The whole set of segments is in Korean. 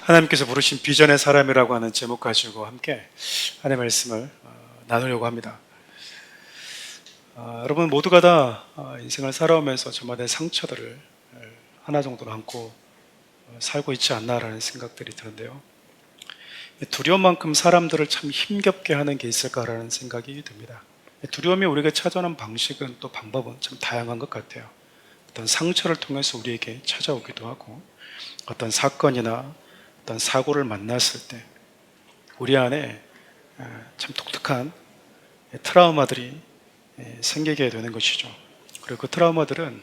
하나님께서 부르신 비전의 사람이라고 하는 제목 가지고 함께 하나님의 말씀을 나누려고 합니다. 여러분 모두가 다 인생을 살아오면서 저마다의 상처들을 하나 정도는 안고 살고 있지 않나라는 생각들이 드는데요. 두려움만큼 사람들을 참 힘겹게 하는 게 있을까라는 생각이 듭니다. 두려움이 우리에게 찾아오는 방식은 또 방법은 참 다양한 것 같아요. 어떤 상처를 통해서 우리에게 찾아오기도 하고, 어떤 사건이나 어떤 사고를 만났을 때 우리 안에 참 독특한 트라우마들이 생기게 되는 것이죠. 그리고 그 트라우마들은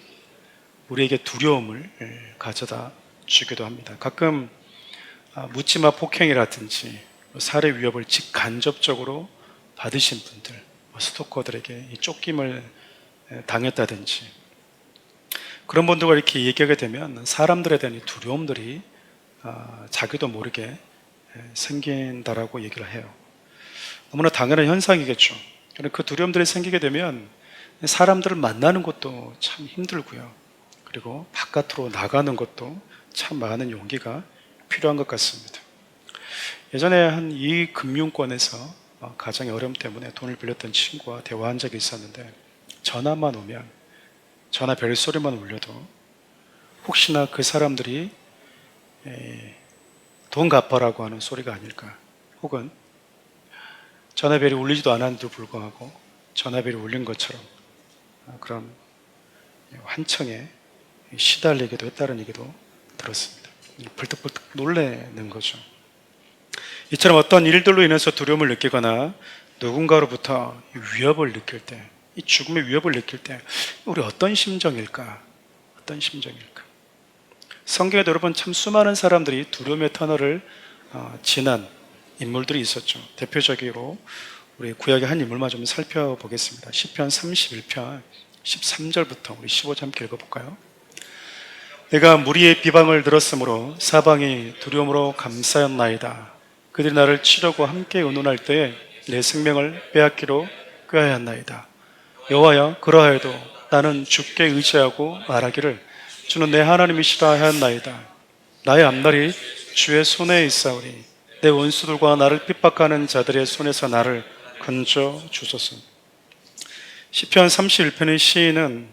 우리에게 두려움을 가져다 주기도 합니다. 가끔 묻지마 폭행이라든지 살해 위협을 직간접적으로 받으신 분들, 스토커들에게 이 쫓김을 당했다든지, 그런 분들과 이렇게 얘기하게 되면 사람들에 대한 이 두려움들이 자기도 모르게 생긴다라고 얘기를 해요. 너무나 당연한 현상이겠죠. 그 두려움들이 생기게 되면 사람들을 만나는 것도 참 힘들고요. 그리고 바깥으로 나가는 것도 참 많은 용기가 필요한 것 같습니다. 예전에 한 이 금융권에서 가정의 어려움 때문에 돈을 빌렸던 친구와 대화한 적이 있었는데, 전화만 오면, 전화 벨소리만 울려도 혹시나 그 사람들이 돈 갚아라고 하는 소리가 아닐까, 혹은 전화벨이 울리지도 않았는데도 불구하고 전화벨이 울린 것처럼 그런 환청에 시달리기도 했다는 얘기도 들었습니다. 벌떡벌떡 놀라는 거죠. 이처럼 어떤 일들로 인해서 두려움을 느끼거나 누군가로부터 위협을 느낄 때, 이 죽음의 위협을 느낄 때 우리 어떤 심정일까? 어떤 심정일까? 성경에도 여러분 참 수많은 사람들이 두려움의 터널을 지난 인물들이 있었죠. 대표적으로 우리 구약의 한 인물만 좀 살펴보겠습니다. 시편 31편 13절부터 우리 15절 함께 읽어볼까요? 내가 무리의 비방을 들었으므로 사방이 두려움으로 감싸였나이다. 그들이 나를 치려고 함께 의논할 때에 내 생명을 빼앗기로 꾀하였나이다. 여호와여, 그러하여도 나는 주께 의지하고 말하기를 주는 내 하나님이시라 하였나이다. 나의 앞날이 주의 손에 있사오니 내 원수들과 나를 핍박하는 자들의 손에서 나를 건져 주소서. 시편 31편의 시인은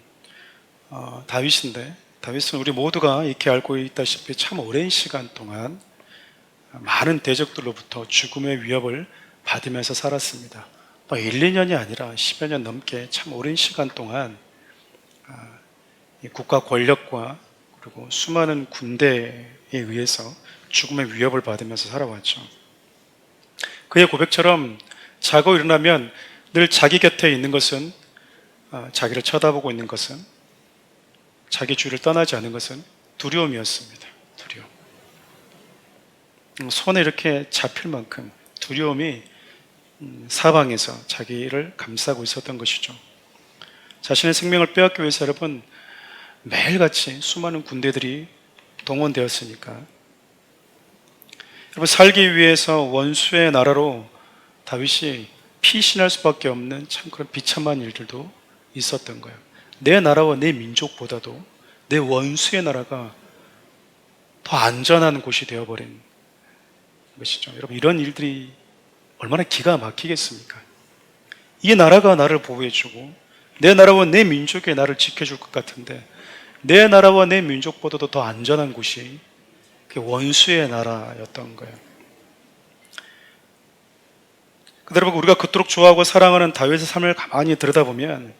다윗인데, 다윗은 우리 모두가 이렇게 알고 있다시피 참 오랜 시간 동안 많은 대적들로부터 죽음의 위협을 받으면서 살았습니다. 1, 2년이 아니라 10여 년 넘게 참 오랜 시간 동안 국가 권력과 그리고 수많은 군대에 의해서 죽음의 위협을 받으면서 살아왔죠. 그의 고백처럼 자고 일어나면 늘 자기 곁에 있는 것은, 자기를 쳐다보고 있는 것은, 자기 주위를 떠나지 않은 것은 두려움이었습니다. 두려움. 손에 이렇게 잡힐 만큼 두려움이 사방에서 자기를 감싸고 있었던 것이죠. 자신의 생명을 빼앗기 위해서 여러분 매일같이 수많은 군대들이 동원되었으니까, 여러분 살기 위해서 원수의 나라로 다윗이 피신할 수밖에 없는 참 그런 비참한 일들도 있었던 거예요. 내 나라와 내 민족보다도 내 원수의 나라가 더 안전한 곳이 되어버린 것이죠. 여러분 이런 일들이 얼마나 기가 막히겠습니까? 이 나라가 나를 보호해주고 내 나라와 내 민족이 나를 지켜줄 것 같은데, 내 나라와 내 민족보다도 더 안전한 곳이 그 원수의 나라였던 거예요. 여러분 우리가 그토록 좋아하고 사랑하는 다윗의 삶을 가만히 들여다보면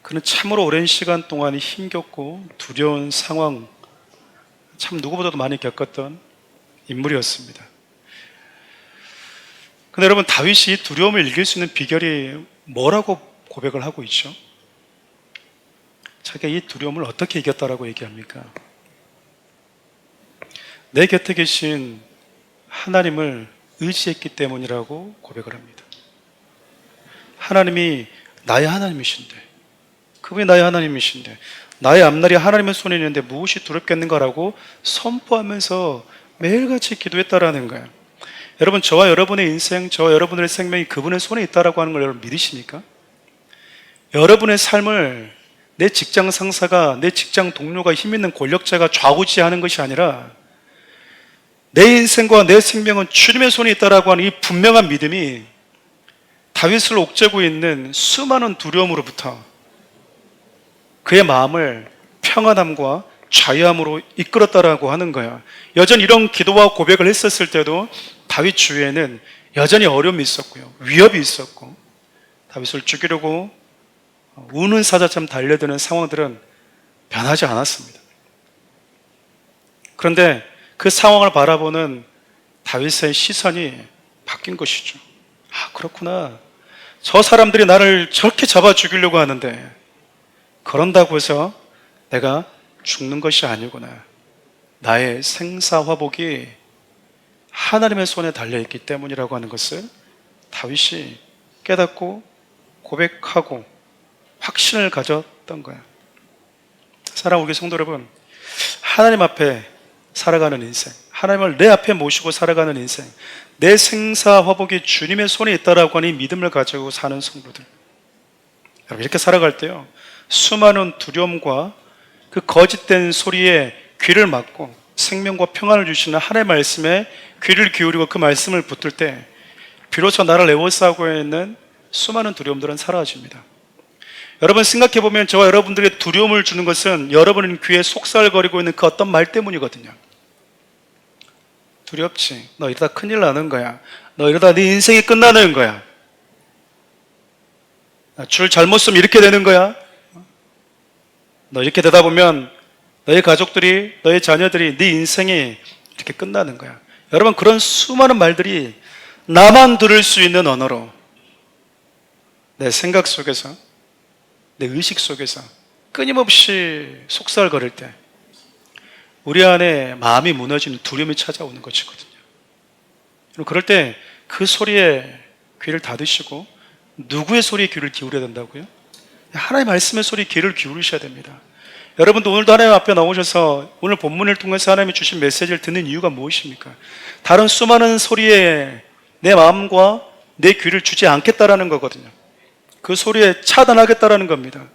그는 참으로 오랜 시간 동안 힘겹고 두려운 상황, 참 누구보다도 많이 겪었던 인물이었습니다. 근데 여러분 다윗이 두려움을 이길 수 있는 비결이 뭐라고 고백을 하고 있죠? 자기가 이 두려움을 어떻게 이겼다라고 얘기합니까? 내 곁에 계신 하나님을 의지했기 때문이라고 고백을 합니다. 하나님이 나의 하나님이신데, 그분이 나의 하나님이신데, 나의 앞날이 하나님의 손에 있는데 무엇이 두렵겠는가라고 선포하면서 매일같이 기도했다라는 거예요. 여러분 저와 여러분의 인생, 저와 여러분의 생명이 그분의 손에 있다라고 하는 걸 여러분 믿으십니까? 여러분의 삶을 내 직장 상사가, 내 직장 동료가, 힘있는 권력자가 좌우지하는 것이 아니라 내 인생과 내 생명은 주님의 손에 있다라고 하는 이 분명한 믿음이 다윗을 옥죄고 있는 수많은 두려움으로부터 그의 마음을 평안함과 자유함으로 이끌었다라고 하는 거야. 여전히 이런 기도와 고백을 했었을 때도 다윗 주위에는 여전히 어려움이 있었고요, 위협이 있었고, 다윗을 죽이려고 우는 사자처럼 달려드는 상황들은 변하지 않았습니다. 그런데 그 상황을 바라보는 다윗의 시선이 바뀐 것이죠. 아, 그렇구나. 저 사람들이 나를 저렇게 잡아 죽이려고 하는데 그런다고 해서 내가 죽는 것이 아니구나. 나의 생사화복이 하나님의 손에 달려있기 때문이라고 하는 것을 다윗이 깨닫고 고백하고 확신을 가졌던 거야. 사랑하는 우리 성도 여러분, 하나님 앞에 살아가는 인생, 하나님을 내 앞에 모시고 살아가는 인생, 내 생사화복이 주님의 손에 있다라고 하는 이 믿음을 가지고 사는 성도들, 여러분, 이렇게 살아갈 때요, 수많은 두려움과 그 거짓된 소리에 귀를 막고 생명과 평안을 주시는 하나님의 말씀에 귀를 기울이고 그 말씀을 붙들 때 비로소 나를 에워싸고 있는 수많은 두려움들은 사라집니다. 여러분, 생각해보면 저와 여러분들의 두려움을 주는 것은 여러분 귀에 속살거리고 있는 그 어떤 말 때문이거든요. 두렵지. 너 이러다 큰일 나는 거야. 너 이러다 네 인생이 끝나는 거야. 줄 잘못 쓰면 이렇게 되는 거야. 너 이렇게 되다 보면 너의 가족들이, 너의 자녀들이, 네 인생이 이렇게 끝나는 거야. 여러분, 그런 수많은 말들이 나만 들을 수 있는 언어로 내 생각 속에서, 내 의식 속에서 끊임없이 속살거릴 때 우리 안에 마음이 무너지는 두려움이 찾아오는 것이거든요. 그럴 때 그 소리에 귀를 닫으시고 누구의 소리에 귀를 기울여야 된다고요? 하나님의 말씀의 소리에 귀를 기울이셔야 됩니다. 여러분도 오늘도 하나님 앞에 나오셔서 오늘 본문을 통해서 하나님이 주신 메시지를 듣는 이유가 무엇입니까? 다른 수많은 소리에 내 마음과 내 귀를 주지 않겠다라는 거거든요. 그 소리에 차단하겠다라는 겁니다.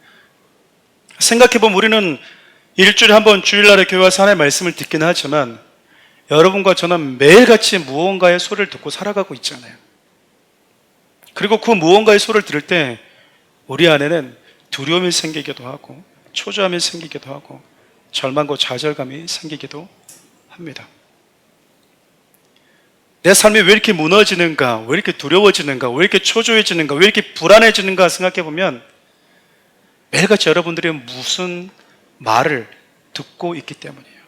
생각해보면 우리는 일주일에 한 번 주일날에 교회 와서 하나님의 말씀을 듣긴 하지만 여러분과 저는 매일같이 무언가의 소리를 듣고 살아가고 있잖아요. 그리고 그 무언가의 소리를 들을 때 우리 안에는 두려움이 생기기도 하고 초조함이 생기기도 하고 절망과 좌절감이 생기기도 합니다. 내 삶이 왜 이렇게 무너지는가, 왜 이렇게 두려워지는가, 왜 이렇게 초조해지는가, 왜 이렇게 불안해지는가 생각해보면 매일같이 여러분들이 무슨 말을 듣고 있기 때문이에요.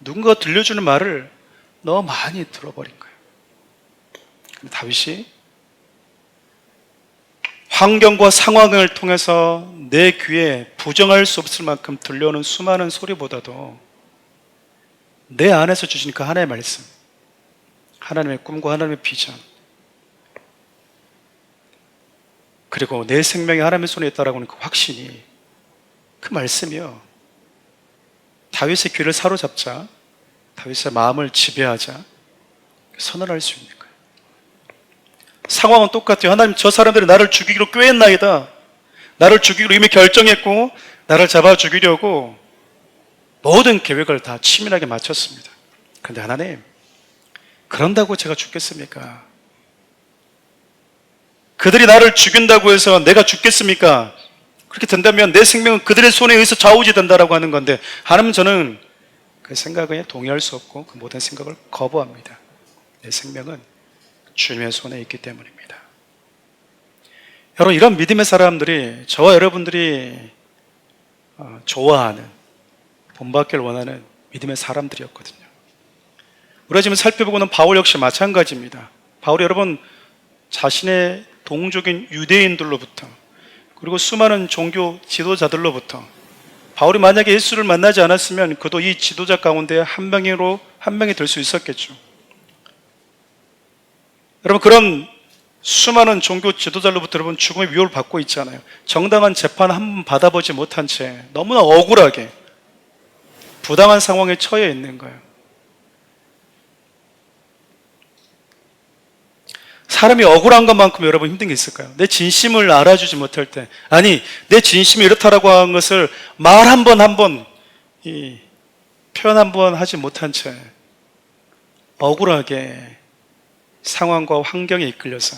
누군가 들려주는 말을 너무 많이 들어버린 거예요. 다윗이 환경과 상황을 통해서 내 귀에 부정할 수 없을 만큼 들려오는 수많은 소리보다도 내 안에서 주신 그 하나님의 말씀, 하나님의 꿈과 하나님의 비전, 그리고 내 생명이 하나님의 손에 있다라고 하는 그 확신이, 그 말씀이요, 다윗의 귀를 사로잡자, 다윗의 마음을 지배하자 선언할 수 있는 거예요. 상황은 똑같아요. 하나님, 저 사람들이 나를 죽이기로 꾀했나이다. 나를 죽이기로 이미 결정했고 나를 잡아 죽이려고 모든 계획을 다 치밀하게 마쳤습니다. 그런데 하나님, 그런다고 제가 죽겠습니까? 그들이 나를 죽인다고 해서 내가 죽겠습니까? 그렇게 된다면 내 생명은 그들의 손에 의해서 좌우지된다라고 하는 건데, 하나님, 저는 그 생각에 동의할 수 없고 그 모든 생각을 거부합니다. 내 생명은 주님의 손에 있기 때문입니다. 여러분, 이런 믿음의 사람들이 저와 여러분들이 좋아하는, 본받기를 원하는 믿음의 사람들이었거든요. 우리가 지금 살펴보고는 바울 역시 마찬가지입니다. 바울이 여러분 자신의 동족인 유대인들로부터, 그리고 수많은 종교 지도자들로부터, 바울이 만약에 예수를 만나지 않았으면 그도 이 지도자 가운데 한 명이 될 수 있었겠죠. 여러분, 그런 수많은 종교 지도자로부터 여러분 죽음의 위협을 받고 있잖아요. 정당한 재판 한 번 받아보지 못한 채 너무나 억울하게 부당한 상황에 처해 있는 거예요. 사람이 억울한 것만큼 여러분 힘든 게 있을까요? 내 진심을 알아주지 못할 때, 아니 내 진심이 이렇다라고 하는 것을 말 한 번 표현 한 번 하지 못한 채 억울하게 상황과 환경에 이끌려서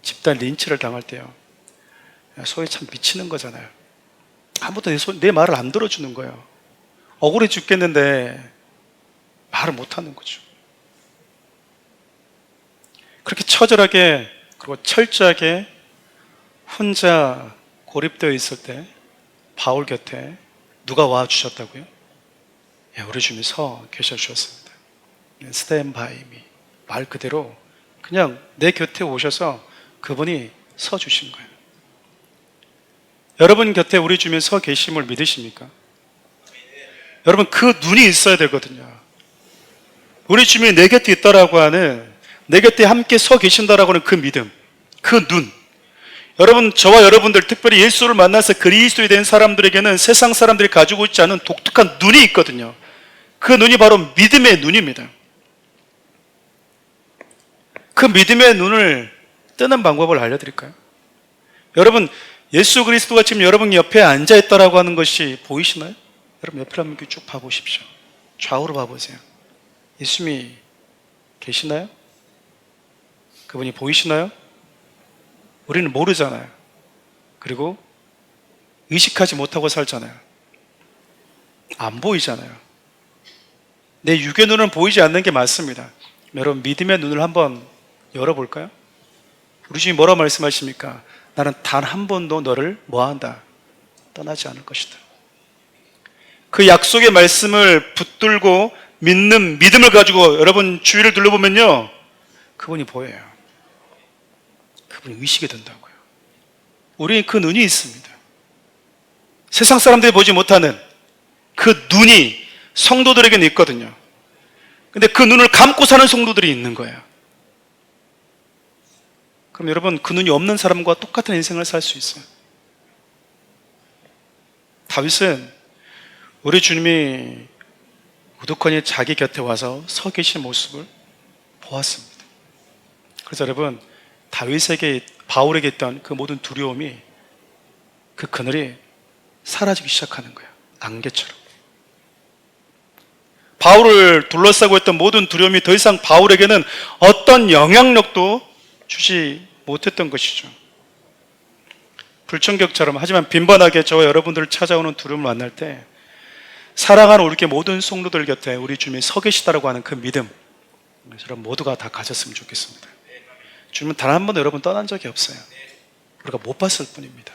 집단 린치를 당할 때요, 소위 참 미치는 거잖아요. 아무도 내 말을 안 들어주는 거예요. 억울해 죽겠는데 말을 못하는 거죠. 그렇게 처절하게 그리고 철저하게 혼자 고립되어 있을 때 바울 곁에 누가 와주셨다고요? 우리 주님이 서 계셔 주셨습니다. Stand by me. 말 그대로 그냥 내 곁에 오셔서 그분이 서 주신 거예요. 여러분 곁에 우리 주님이 서 계심을 믿으십니까? 여러분, 그 눈이 있어야 되거든요. 우리 주님이 내 곁에 있다라고 하는, 내 곁에 함께 서 계신다라고 하는 그 믿음, 그 눈. 여러분, 저와 여러분들, 특별히 예수를 만나서 그리스도에 대한 사람들에게는 세상 사람들이 가지고 있지 않은 독특한 눈이 있거든요. 그 눈이 바로 믿음의 눈입니다. 그 믿음의 눈을 뜨는 방법을 알려드릴까요? 여러분, 예수 그리스도가 지금 여러분 옆에 앉아있다라고 하는 것이 보이시나요? 여러분 옆을 한번 쭉 봐보십시오. 좌우로 봐보세요. 예수님이 계시나요? 그분이 보이시나요? 우리는 모르잖아요. 그리고 의식하지 못하고 살잖아요. 안 보이잖아요. 내 육의 눈은 보이지 않는 게 맞습니다. 여러분, 믿음의 눈을 한번 열어볼까요? 우리 주님이 뭐라고 말씀하십니까? 나는 단 한 번도 너를 뭐한다? 떠나지 않을 것이다. 그 약속의 말씀을 붙들고 믿는 믿음을 가지고 여러분 주위를 둘러보면요, 그분이 보여요. 그분이 의식이 된다고요. 우리는 그 눈이 있습니다. 세상 사람들이 보지 못하는 그 눈이 성도들에게는 있거든요. 근데 그 눈을 감고 사는 성도들이 있는 거예요. 그럼 여러분, 그 눈이 없는 사람과 똑같은 인생을 살 수 있어요. 다윗은 우리 주님이 우두커니 자기 곁에 와서 서 계신 모습을 보았습니다. 그래서 여러분, 다윗에게, 바울에게 있던 그 모든 두려움이, 그 그늘이 사라지기 시작하는 거예요. 안개처럼. 바울을 둘러싸고 있던 모든 두려움이 더 이상 바울에게는 어떤 영향력도 주지 못했던 것이죠. 불청객처럼, 하지만 빈번하게 저와 여러분들을 찾아오는 두려움을 만날 때 사랑하는 우리 모든 성도들 곁에 우리 주님이 서 계시다라고 하는 그 믿음, 여러분 모두가 다 가졌으면 좋겠습니다. 주님은 단 한 번도 여러분 떠난 적이 없어요. 우리가 못 봤을 뿐입니다.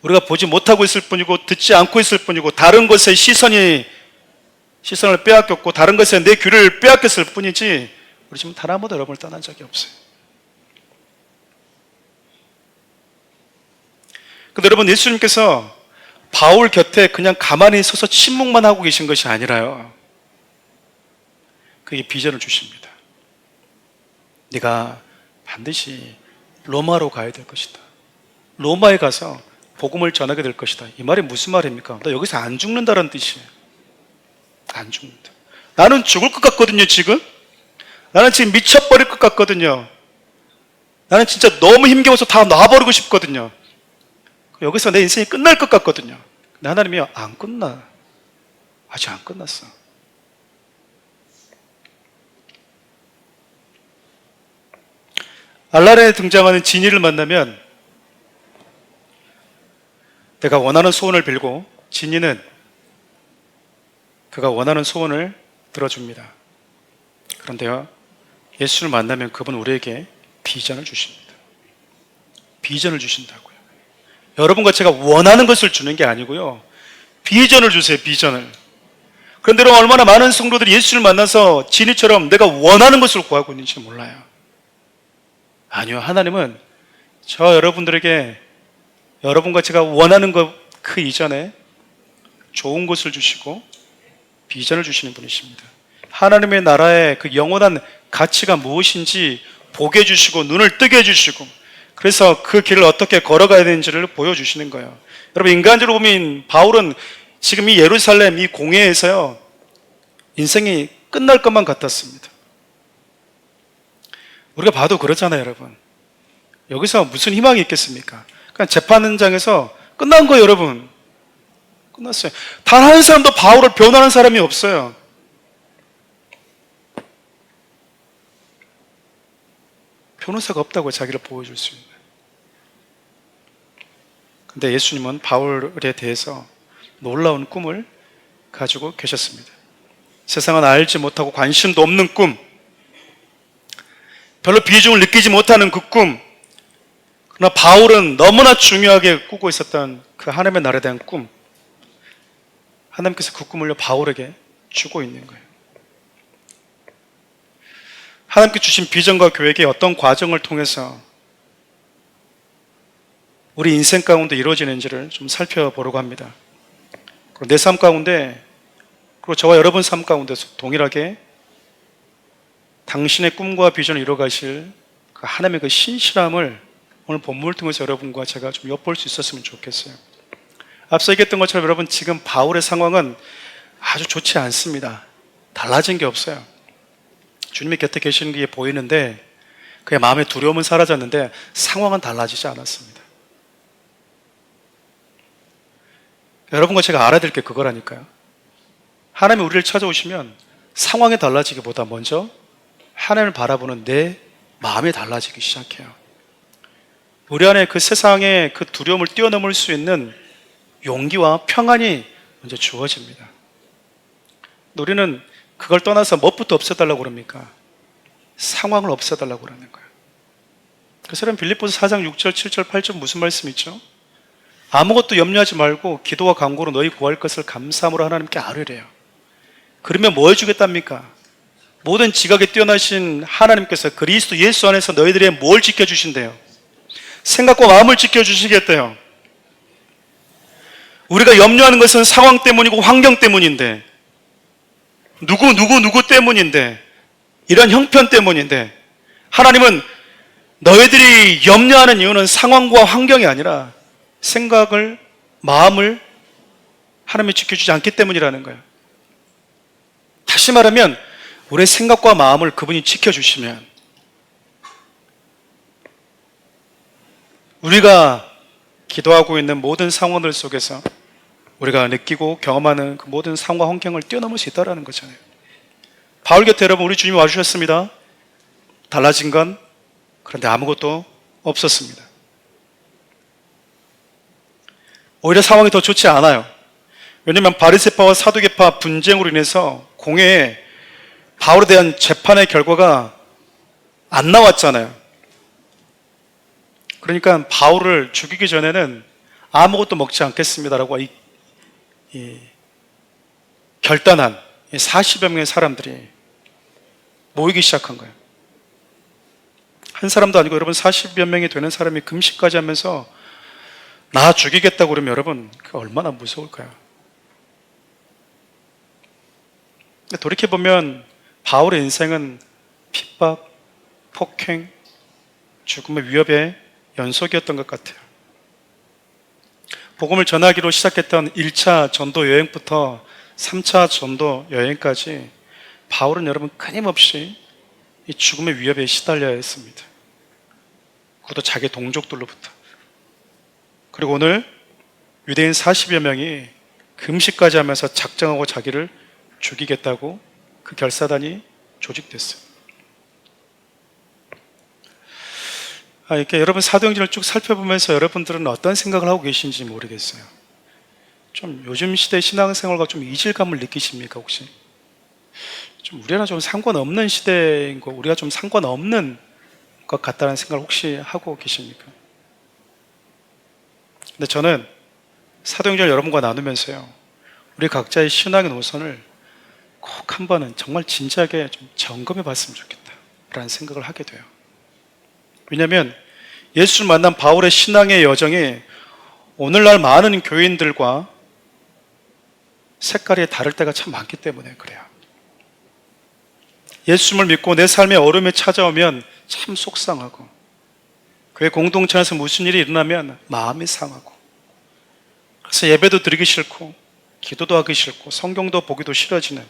우리가 보지 못하고 있을 뿐이고 듣지 않고 있을 뿐이고 다른 것에 시선을 빼앗겼고 다른 것에 내 귀를 빼앗겼을 뿐이지 우리 지금 단 한 번도 여러분을 떠난 적이 없어요. 근데 여러분, 예수님께서 바울 곁에 그냥 가만히 서서 침묵만 하고 계신 것이 아니라요, 그게 비전을 주십니다. 네가 반드시 로마로 가야 될 것이다. 로마에 가서 복음을 전하게 될 것이다. 이 말이 무슨 말입니까? 너 여기서 안 죽는다는 뜻이에요. 안 죽는다. 나는 죽을 것 같거든요, 지금. 나는 지금 미쳐버릴 것 같거든요. 나는 진짜 너무 힘겨워서 다 놔버리고 싶거든요. 여기서 내 인생이 끝날 것 같거든요. 근데 하나님이 안 끝나. 아직 안 끝났어. 알라레에 등장하는 지니를 만나면 내가 원하는 소원을 빌고 지니는 그가 원하는 소원을 들어줍니다. 그런데요, 예수를 만나면 그분 우리에게 비전을 주십니다. 비전을 주신다고요. 여러분과 제가 원하는 것을 주는 게 아니고요, 비전을 주세요. 비전을. 그런데 얼마나 많은 성도들이 예수를 만나서 지니처럼 내가 원하는 것을 구하고 있는지 몰라요. 아니요, 하나님은 저 여러분들에게 여러분과 제가 원하는 것 그 이전에 좋은 것을 주시고 비전을 주시는 분이십니다. 하나님의 나라의 그 영원한 가치가 무엇인지 보게 해주시고 눈을 뜨게 해주시고, 그래서 그 길을 어떻게 걸어가야 되는지를 보여주시는 거예요. 여러분, 인간적으로 보면 바울은 지금 이 예루살렘 이 공회에서요, 인생이 끝날 것만 같았습니다. 우리가 봐도 그렇잖아요, 여러분. 여기서 무슨 희망이 있겠습니까? 그냥 재판 현장에서 끝난 거예요, 여러분. 끝났어요. 단 한 사람도 바울을 변호하는 사람이 없어요. 변호사가 없다고 자기를 보호해줄 수 있는. 근데 예수님은 바울에 대해서 놀라운 꿈을 가지고 계셨습니다. 세상은 알지 못하고 관심도 없는 꿈, 별로 비중을 느끼지 못하는 그 꿈, 그러나 바울은 너무나 중요하게 꾸고 있었던 그 하나님의 나라에 대한 꿈, 하나님께서 그 꿈을 바울에게 주고 있는 거예요. 하나님께 주신 비전과 계획의 어떤 과정을 통해서 우리 인생 가운데 이루어지는지를 좀 살펴보려고 합니다. 내 삶 가운데, 그리고 저와 여러분 삶 가운데서 동일하게 당신의 꿈과 비전을 이뤄가실 그 하나님의 그 신실함을 오늘 본문을 통해서 여러분과 제가 좀 엿볼 수 있었으면 좋겠어요. 앞서 얘기했던 것처럼 여러분, 지금 바울의 상황은 아주 좋지 않습니다. 달라진 게 없어요. 주님이 곁에 계시는 게 보이는데 그의 마음의 두려움은 사라졌는데 상황은 달라지지 않았습니다. 여러분과 제가 알아야 될 게 그거라니까요. 하나님이 우리를 찾아오시면 상황이 달라지기보다 먼저 하나님을 바라보는 내 마음이 달라지기 시작해요. 우리 안에 그 세상의 그 두려움을 뛰어넘을 수 있는 용기와 평안이 먼저 주어집니다. 우리는 그걸 떠나서 무엇부터 없애달라고 그럽니까? 상황을 없애달라고 그러는 거예요. 그래서 빌립보서 4장 6절, 7절, 8절 무슨 말씀이죠? 아무것도 염려하지 말고 기도와 간구로 너희 구할 것을 감사함으로 하나님께 아뢰래요. 그러면 뭐 해주겠답니까? 모든 지각에 뛰어나신 하나님께서 그리스도 예수 안에서 너희들의 뭘 지켜주신대요? 생각과 마음을 지켜주시겠대요. 우리가 염려하는 것은 상황 때문이고 환경 때문인데, 누구 때문인데, 이런 형편 때문인데, 하나님은 너희들이 염려하는 이유는 상황과 환경이 아니라 생각을, 마음을 하나님이 지켜주지 않기 때문이라는 거예요. 다시 말하면 우리의 생각과 마음을 그분이 지켜주시면 우리가 기도하고 있는 모든 상황들 속에서 우리가 느끼고 경험하는 그 모든 상황과 환경을 뛰어넘을 수 있다는 거잖아요. 바울 곁에 여러분, 우리 주님이 와주셨습니다. 달라진 건 그런데 아무것도 없었습니다. 오히려 상황이 더 좋지 않아요. 왜냐하면 바리새파와 사두개파 분쟁으로 인해서 공회에 바울에 대한 재판의 결과가 안 나왔잖아요. 그러니까 바울을 죽이기 전에는 아무것도 먹지 않겠습니다라고 결단한 40여 명의 사람들이 모이기 시작한 거예요. 한 사람도 아니고 여러분 40여 명이 되는 사람이 금식까지 하면서 나 죽이겠다고 그러면 여러분 그 얼마나 무서울까요? 돌이켜보면 바울의 인생은 핍박, 폭행, 죽음의 위협의 연속이었던 것 같아요. 복음을 전하기로 시작했던 1차 전도 여행부터 3차 전도 여행까지 바울은 여러분 끊임없이 이 죽음의 위협에 시달려야 했습니다. 그것도 자기 동족들로부터. 그리고 오늘 유대인 40여 명이 금식까지 하면서 작정하고 자기를 죽이겠다고 그 결사단이 조직됐어요. 이렇게 여러분 사도행전을 쭉 살펴보면서 여러분들은 어떤 생각을 하고 계신지 모르겠어요. 좀 요즘 시대 신앙생활과 좀 이질감을 느끼십니까 혹시? 좀 우리랑 좀 상관없는 시대인 거, 우리가 좀 상관없는 것 같다는 생각을 혹시 하고 계십니까? 근데 저는 사도행전을 여러분과 나누면서요, 우리 각자의 신앙의 노선을 꼭 한 번은 정말 진지하게 좀 점검해 봤으면 좋겠다라는 생각을 하게 돼요. 왜냐하면 예수를 만난 바울의 신앙의 여정이 오늘날 많은 교인들과 색깔이 다를 때가 참 많기 때문에 그래요. 예수님을 믿고 내 삶의 어려움이 찾아오면 참 속상하고, 교회 공동체 안에서 무슨 일이 일어나면 마음이 상하고, 그래서 예배도 드리기 싫고 기도도 하기 싫고 성경도 보기도 싫어지는,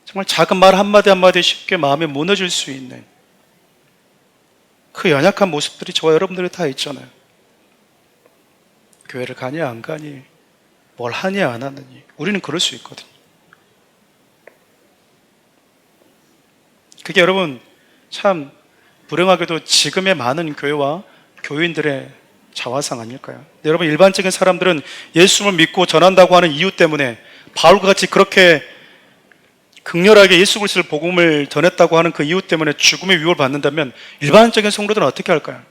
정말 작은 말 한마디 한마디 쉽게 마음에 무너질 수 있는 그 연약한 모습들이 저와 여러분들이 다 있잖아요. 교회를 가니 안 가니, 뭘 하니 안 하느니, 우리는 그럴 수 있거든요. 그게 여러분 참 불행하게도 지금의 많은 교회와 교인들의 자화상 아닐까요? 여러분, 일반적인 사람들은 예수를 믿고 전한다고 하는 이유 때문에 바울과 같이 그렇게 극렬하게 예수 그리스도를 복음을 전했다고 하는 그 이유 때문에 죽음의 위협을 받는다면 일반적인 성도들은 어떻게 할까요?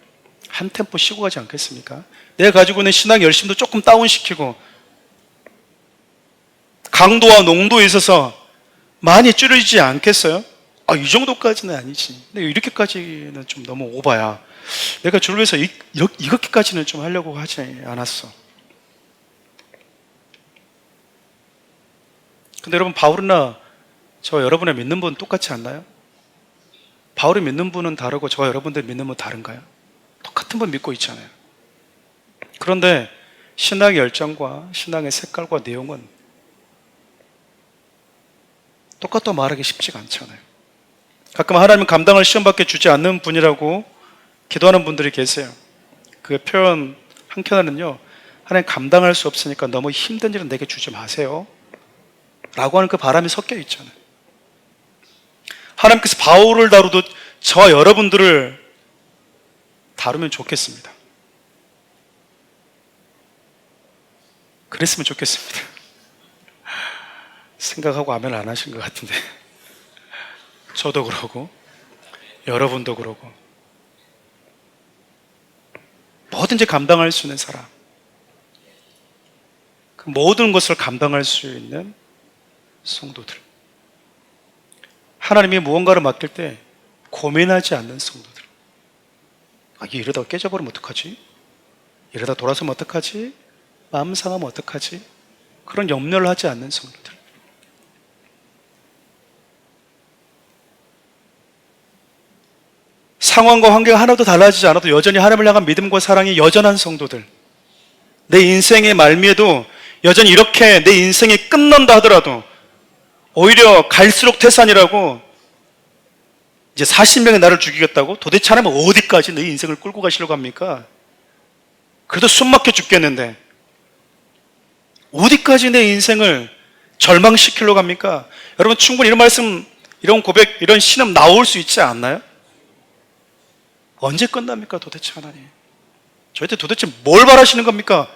한 템포 쉬고 가지 않겠습니까? 내가 가지고 있는 신앙 열심도 조금 다운시키고 강도와 농도에 있어서 많이 줄여지지 않겠어요? 이 정도까지는 아니지. 근데 이렇게까지는 좀 너무 오바야. 내가 주를 위해서 이렇게까지는 좀 하려고 하지 않았어. 근데 여러분, 바울이나 저와 여러분의 믿는 분은 똑같지 않나요? 바울이 믿는 분은 다르고 저와 여러분들 믿는 분은 다른가요? 똑같은 분 믿고 있잖아요. 그런데 신앙의 열정과 신앙의 색깔과 내용은 똑같다고 말하기 쉽지가 않잖아요. 가끔 하나님은 감당할 시험밖에 주지 않는 분이라고 기도하는 분들이 계세요. 그 표현 한켠에는요, 하나님 감당할 수 없으니까 너무 힘든 일은 내게 주지 마세요 라고 하는 그 바람이 섞여 있잖아요. 하나님께서 바울을 다루듯 저와 여러분들을 다루면 좋겠습니다. 그랬으면 좋겠습니다. 생각하고 아멘 안 하신 것 같은데. 저도 그러고 여러분도 그러고 뭐든지 감당할 수 있는 사람, 그 모든 것을 감당할 수 있는 성도들, 하나님이 무언가를 맡길 때 고민하지 않는 성도들. 이러다가 깨져버리면 어떡하지? 이러다 돌아서면 어떡하지? 마음 상하면 어떡하지? 그런 염려를 하지 않는 성도들. 상황과 환경이 하나도 달라지지 않아도 여전히 하나님을 향한 믿음과 사랑이 여전한 성도들. 내 인생의 말미에도 여전히 이렇게 내 인생이 끝난다 하더라도 오히려 갈수록 태산이라고 이제 40명이 나를 죽이겠다고? 도대체 하나님 어디까지 내 인생을 끌고 가시려고 합니까? 그래도 숨 막혀 죽겠는데 어디까지 내 인생을 절망시키려고 합니까? 여러분, 충분히 이런 말씀, 이런 고백, 이런 신음 나올 수 있지 않나요? 언제 끝납니까 도대체 하나님? 저희한테 도대체 뭘 바라시는 겁니까?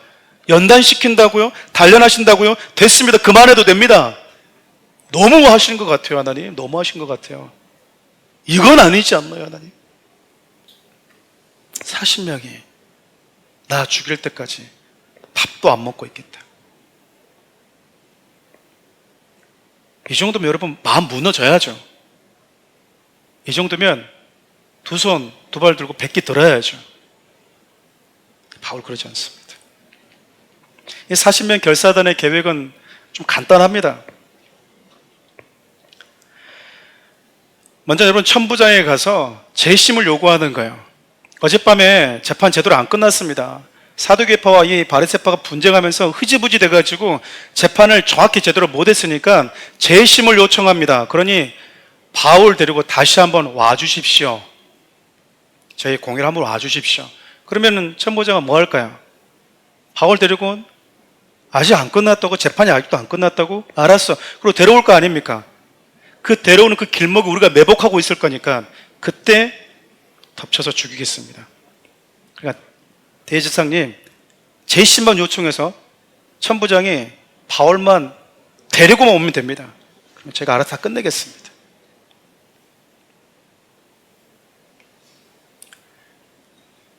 연단시킨다고요? 단련하신다고요? 됐습니다. 그만해도 됩니다. 너무 하시는 것 같아요 하나님. 너무 하신 것 같아요. 이건 아니지 않나요 하나님? 40명이 나 죽일 때까지 밥도 안 먹고 있겠다. 이 정도면 여러분 마음 무너져야죠. 이 정도면 두 손, 두 발 들고 뱉기 들어야죠. 바울 그러지 않습니다. 이 40명 결사단의 계획은 좀 간단합니다. 먼저 여러분, 천부장에 가서 재심을 요구하는 거예요. 어젯밤에 재판 제대로 안 끝났습니다. 사두개파와 이 바리새파가 분쟁하면서 흐지부지 돼가지고 재판을 정확히 제대로 못했으니까 재심을 요청합니다. 그러니 바울 데리고 다시 한번 와주십시오. 저희 공회를 한번 와주십시오. 그러면은 천부장은 뭐 할까요? 바울 데리고 아직 안 끝났다고? 재판이 아직도 안 끝났다고? 알았어. 그리고 데려올 거 아닙니까? 그 데려오는 그 길목을 우리가 매복하고 있을 거니까 그때 덮쳐서 죽이겠습니다. 그러니까 대제사장님, 재심만 요청해서 천부장이 바울만 데리고만 오면 됩니다. 그럼 제가 알아서 다 끝내겠습니다.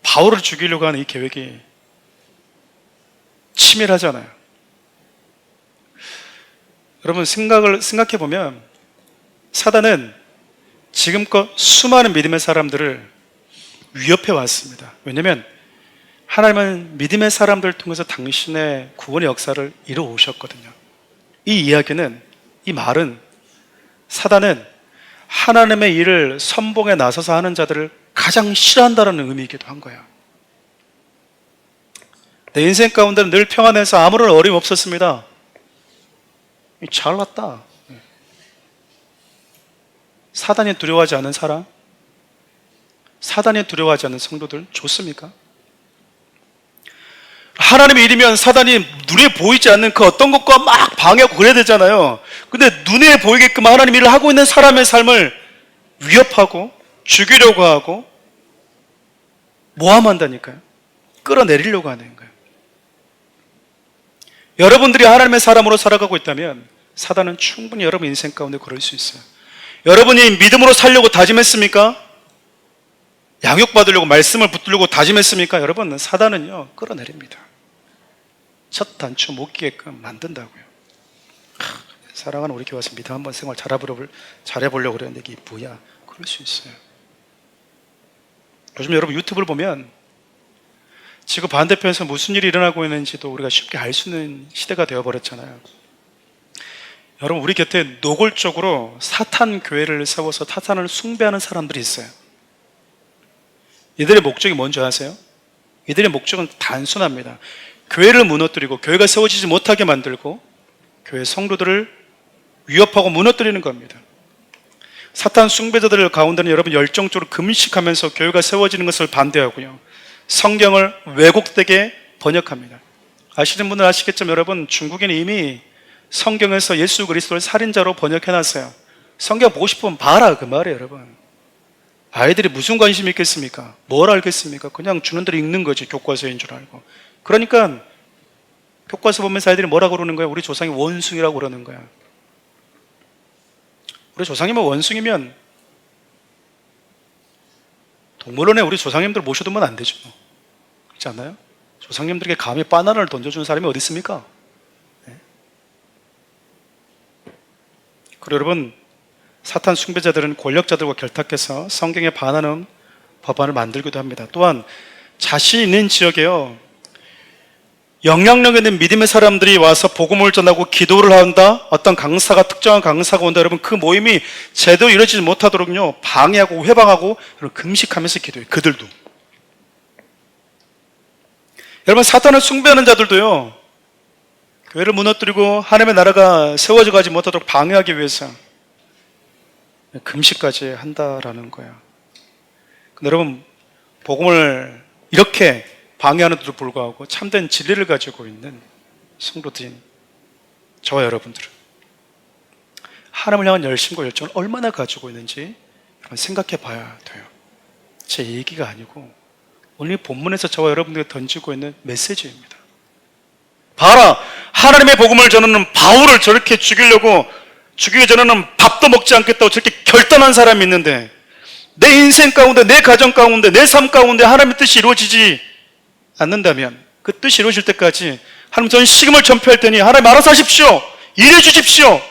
바울을 죽이려고 하는 이 계획이 치밀하잖아요. 여러분, 생각해 보면 사단은 지금껏 수많은 믿음의 사람들을 위협해 왔습니다. 왜냐하면 하나님은 믿음의 사람들을 통해서 당신의 구원의 역사를 이루어 오셨거든요. 이 이야기는, 이 말은 사단은 하나님의 일을 선봉에 나서서 하는 자들을 가장 싫어한다는 의미이기도 한 거예요. 내 인생 가운데는 늘 평안해서 아무런 어려움 없었습니다. 잘났다. 사단이 두려워하지 않은 사람, 사단이 두려워하지 않는 성도들 좋습니까? 하나님의 일이면 사단이 눈에 보이지 않는 그 어떤 것과 막 방해하고 그래야 되잖아요. 근데 눈에 보이게끔 하나님 일을 하고 있는 사람의 삶을 위협하고 죽이려고 하고 모함한다니까요. 끌어내리려고 하는 거예요. 여러분들이 하나님의 사람으로 살아가고 있다면 사단은 충분히 여러분 인생 가운데 그럴 수 있어요. 여러분이 믿음으로 살려고 다짐했습니까? 양육받으려고 말씀을 붙들려고 다짐했습니까? 여러분, 사단은요 끌어내립니다. 첫 단추 못 끼게끔 만든다고요. 사랑하는 우리 교회 와서 믿음 한번 생활 잘해보려고 그랬는데 이게 뭐야? 그럴 수 있어요. 요즘 여러분 유튜브를 보면 지금 반대편에서 무슨 일이 일어나고 있는지도 우리가 쉽게 알 수 있는 시대가 되어버렸잖아요. 여러분, 우리 곁에 노골적으로 사탄 교회를 세워서 사탄을 숭배하는 사람들이 있어요. 이들의 목적이 뭔지 아세요? 이들의 목적은 단순합니다. 교회를 무너뜨리고 교회가 세워지지 못하게 만들고 교회 성도들을 위협하고 무너뜨리는 겁니다. 사탄 숭배자들 가운데는 여러분 열정적으로 금식하면서 교회가 세워지는 것을 반대하고요, 성경을 왜곡되게 번역합니다. 아시는 분은 아시겠지만 여러분, 중국에는 이미 성경에서 예수 그리스도를 살인자로 번역해놨어요. 성경 보고 싶으면 봐라 그 말이에요. 여러분, 아이들이 무슨 관심이 있겠습니까? 뭘 알겠습니까? 그냥 주는 대로 읽는 거지, 교과서인 줄 알고. 그러니까 교과서 보면서 아이들이 뭐라고 그러는 거야? 우리 조상이 원숭이라고 그러는 거야. 우리 조상님은 원숭이면 동물원에 우리 조상님들 모셔두면 안 되죠. 그렇지 않나요? 조상님들에게 감히 바나나를 던져주는 사람이 어디 있습니까? 네. 그리고 여러분, 사탄 숭배자들은 권력자들과 결탁해서 성경에 반하는 법안을 만들기도 합니다. 또한 자신 있는 지역에요, 영향력 있는 믿음의 사람들이 와서 복음을 전하고 기도를 한다. 어떤 강사가, 특정한 강사가 온다. 여러분, 그 모임이 제대로 이루어지지 못하도록요 방해하고 회방하고 금식하면서 기도해요. 그들도. 여러분, 사탄을 숭배하는 자들도요 교회를 무너뜨리고 하나님의 나라가 세워져 가지 못하도록 방해하기 위해서 금식까지 한다라는 거예요. 근데 여러분, 복음을 이렇게 방해하는데도 불구하고 참된 진리를 가지고 있는 성도들인 저와 여러분들은 하나님을 향한 열심과 열정을 얼마나 가지고 있는지 생각해 봐야 돼요. 제 얘기가 아니고 오늘 본문에서 저와 여러분들에게 던지고 있는 메시지입니다. 봐라, 하나님의 복음을 전하는 바울을 저렇게 죽이기 전에는 밥도 먹지 않겠다고 저렇게 결단한 사람이 있는데, 내 인생 가운데, 내 가정 가운데, 내 삶 가운데 하나님의 뜻이 이루어지지 않는다면, 그 뜻이 이루어질 때까지 하나님, 저는 식음을 전폐할 테니 하나님 알아서 하십시오, 일해 주십시오,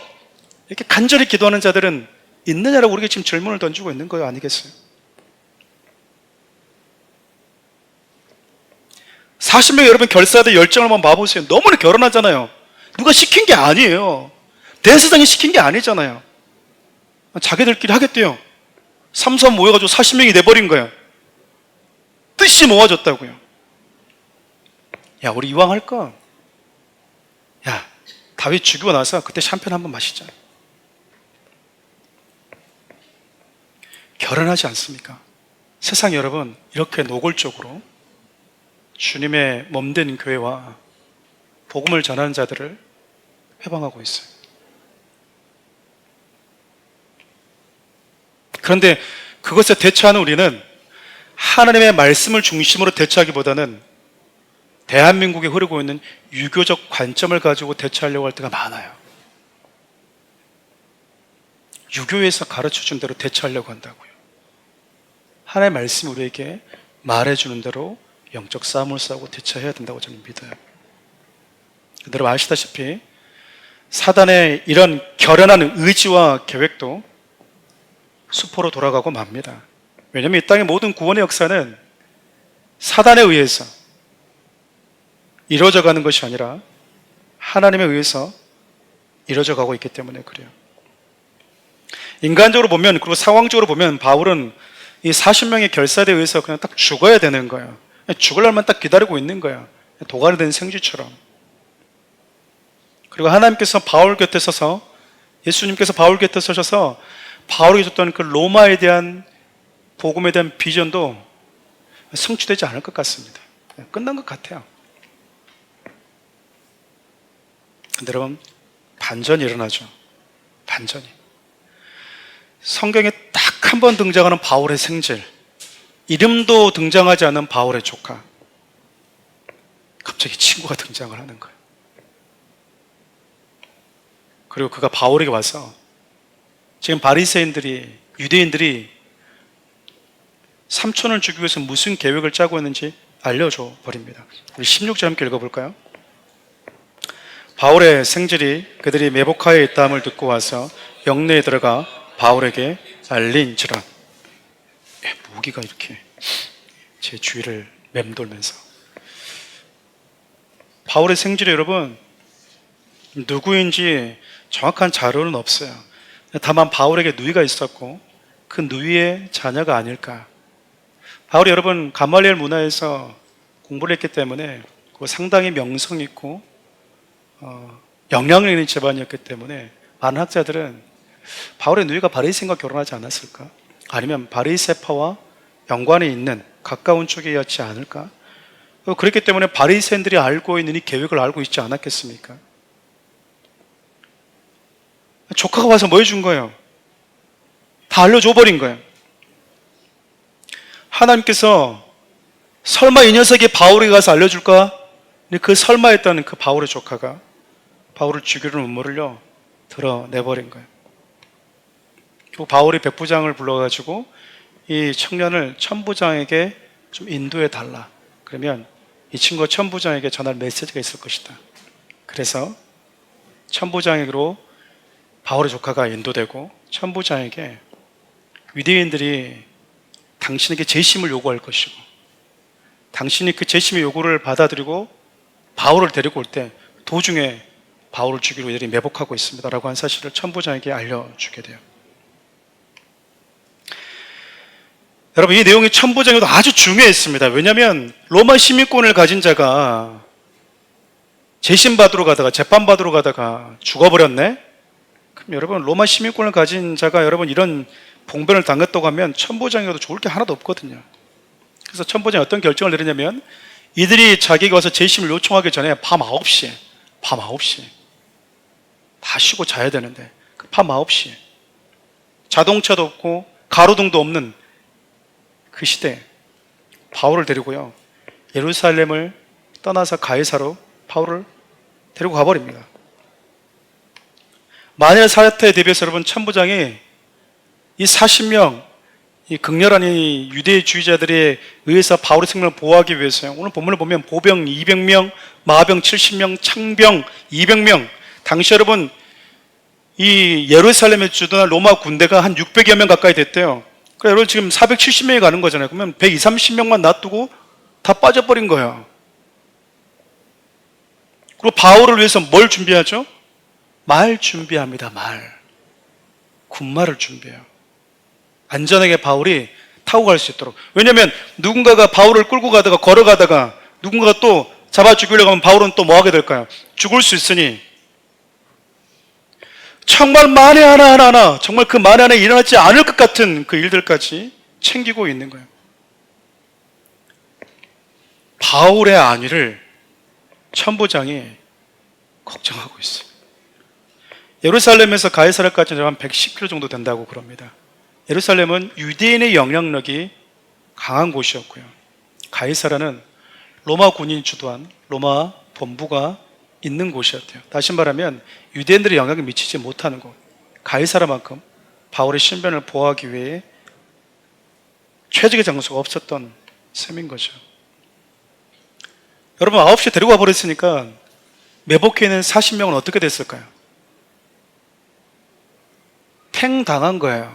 이렇게 간절히 기도하는 자들은 있느냐라고 우리가 지금 질문을 던지고 있는 거예요. 아니겠어요? 40명 여러분 결사대 열정을 한번 봐보세요. 너무나 결혼하잖아요. 누가 시킨 게 아니에요. 대세상이 시킨 게 아니잖아요. 자기들끼리 하겠대요. 3선 모여가지고 40명이 내버린 거예요. 뜻이 모아졌다고요. 야, 우리 이왕 할 거, 야, 다윗 죽이고 나서 그때 샴페인 한번 마시자. 결혼하지 않습니까? 세상 여러분, 이렇게 노골적으로 주님의 몸된 교회와 복음을 전하는 자들을 회방하고 있어요. 그런데 그것에 대처하는 우리는 하나님의 말씀을 중심으로 대처하기보다는 대한민국에 흐르고 있는 유교적 관점을 가지고 대처하려고 할 때가 많아요. 유교에서 가르쳐준 대로 대처하려고 한다고요. 하나님의 말씀이 우리에게 말해주는 대로 영적 싸움을 싸우고 대처해야 된다고 저는 믿어요. 여러분 아시다시피 사단의 이런 결연한 의지와 계획도 수포로 돌아가고 맙니다. 왜냐하면 이 땅의 모든 구원의 역사는 사단에 의해서 이루어져 가는 것이 아니라 하나님에 의해서 이루어져 가고 있기 때문에 그래요. 인간적으로 보면, 그리고 상황적으로 보면 바울은 이 40명의 결사대에 의해서 그냥 딱 죽어야 되는 거예요. 죽을 날만 딱 기다리고 있는 거예요. 도가니 된 생쥐처럼. 그리고 하나님께서 바울 곁에 서서, 예수님께서 바울 곁에 서셔서 바울에게 줬던 그 로마에 대한 복음에 대한 비전도 성취되지 않을 것 같습니다. 끝난 것 같아요. 근데 여러분, 반전이 일어나죠. 반전이. 성경에 딱 한 번 등장하는 바울의 생질, 이름도 등장하지 않은 바울의 조카. 갑자기 친구가 등장을 하는 거예요. 그리고 그가 바울에게 와서 지금 바리새인들이, 유대인들이 삼촌을 죽이기 위해서 무슨 계획을 짜고 있는지 알려줘 버립니다. 우리 16절 함께 읽어볼까요? 바울의 생질이 그들이 매복하에 있다함을 듣고 와서 영내에 들어가 바울에게 알린지라. 무기가 이렇게 제 주위를 맴돌면서. 바울의 생질이 여러분 누구인지 정확한 자료는 없어요. 다만 바울에게 누이가 있었고 그 누이의 자녀가 아닐까. 바울이 여러분 가말리엘 문화에서 공부를 했기 때문에 상당히 명성 있고 영향력 있는 집안이었기 때문에 많은 학자들은 바울의 누이가 바리새인과 결혼하지 않았을까? 아니면 바리새파와 연관이 있는 가까운 쪽이었지 않을까? 그렇기 때문에 바리새인들이 알고 있는 이 계획을 알고 있지 않았겠습니까? 조카가 와서 뭐 해준 거예요? 다 알려줘 버린 거예요. 하나님께서 설마 이 녀석이 바울에게 가서 알려줄까? 그 설마했다는 그 바울의 조카가 바울을 죽이려는 음모를요 드러내버린 거예요. 그리고 바울이 백부장을 불러가지고 이 청년을 천부장에게 좀 인도해 달라. 그러면 이 친구가 천부장에게 전할 메시지가 있을 것이다. 그래서 천부장에게로 바울의 조카가 인도되고 천부장에게 유대인들이 당신에게 재심을 요구할 것이고 당신이 그 재심의 요구를 받아들이고 바울을 데리고 올 때 도중에 바울을 죽이려 이들이 매복하고 있습니다 라고 한 사실을 천부장에게 알려주게 돼요. 여러분, 이 내용이 천부장에도 아주 중요했습니다. 왜냐하면 로마 시민권을 가진 자가 재심받으러 가다가 재판받으러 가다가 죽어버렸네? 그럼 여러분 로마 시민권을 가진 자가 여러분 이런 봉변을 당했다고 하면 천부장이라도 좋을 게 하나도 없거든요. 그래서 천부장이 어떤 결정을 내리냐면 이들이 자기가 와서 재심을 요청하기 전에 밤 9시에 다 쉬고 자야 되는데 밤 9시에 자동차도 없고 가로등도 없는 그 시대에 바울을 데리고요 예루살렘을 떠나서 가이사로 바울을 데리고 가버립니다. 만일 사태에 대비해서 여러분 천부장이 이 40명 이 극렬한 이 유대주의자들에 의해서 바울의 생명을 보호하기 위해서요. 오늘 본문을 보면 보병 200명, 마병 70명, 창병 200명. 당시 여러분 이 예루살렘에 주둔한 로마 군대가 한 600여 명 가까이 됐대요. 그러니까 여러분 지금 470명이 가는 거잖아요. 그러면 120, 30명만 놔두고 다 빠져버린 거예요. 그리고 바울을 위해서 뭘 준비하죠? 말 준비합니다. 군말을 준비해요. 안전하게 바울이 타고 갈 수 있도록. 왜냐하면 누군가가 바울을 끌고 가다가 걸어가다가 누군가가 또 잡아 죽이려고 하면 바울은 또 뭐 하게 될까요? 죽을 수 있으니 정말 만에 하나 정말 그 만에 하나 일어나지 않을 것 같은 그 일들까지 챙기고 있는 거예요. 바울의 안위를 천부장이 걱정하고 있어요. 예루살렘에서 가이사랴까지는 한 110km 정도 된다고 그럽니다. 예루살렘은 유대인의 영향력이 강한 곳이었고요. 가이사랴는 로마 군인이 주도한 로마 본부가 있는 곳이었대요. 다시 말하면 유대인들의 영향을 미치지 못하는 곳. 가이사랴만큼 바울의 신변을 보호하기 위해 최적의 장소가 없었던 셈인 거죠. 여러분 9시에 데리고 와버렸으니까 매복해 있는 40명은 어떻게 됐을까요? 팽 당한 거예요.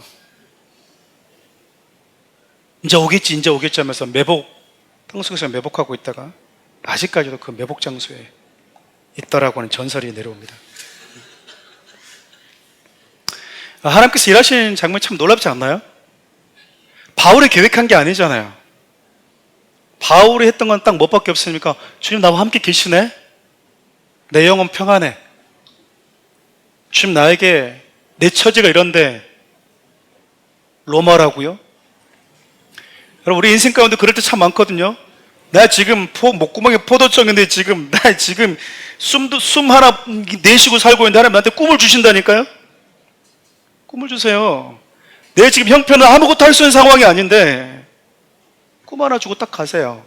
이제 오겠지 하면서 땅속에서 매복하고 있다가 아직까지도 그 매복 장소에 있다라고 하는 전설이 내려옵니다. 하나님께서 일하시는 장면이 참 놀랍지 않나요? 바울이 계획한 게 아니잖아요. 바울이 했던 건 딱 뭐밖에 없으니까 주님 나와 함께 계시네? 내 영혼 평안해. 주님 나에게 내 처지가 이런데 로마라고요? 여러분 우리 인생 가운데 그럴 때 참 많거든요. 나 지금 목구멍에 포도청인데 나 지금 숨 하나 내쉬고 살고 있는데 하나님 나한테 꿈을 주신다니까요? 꿈을 주세요. 내 지금 형편은 아무것도 할 수 있는 상황이 아닌데 꿈 하나 주고 딱 가세요.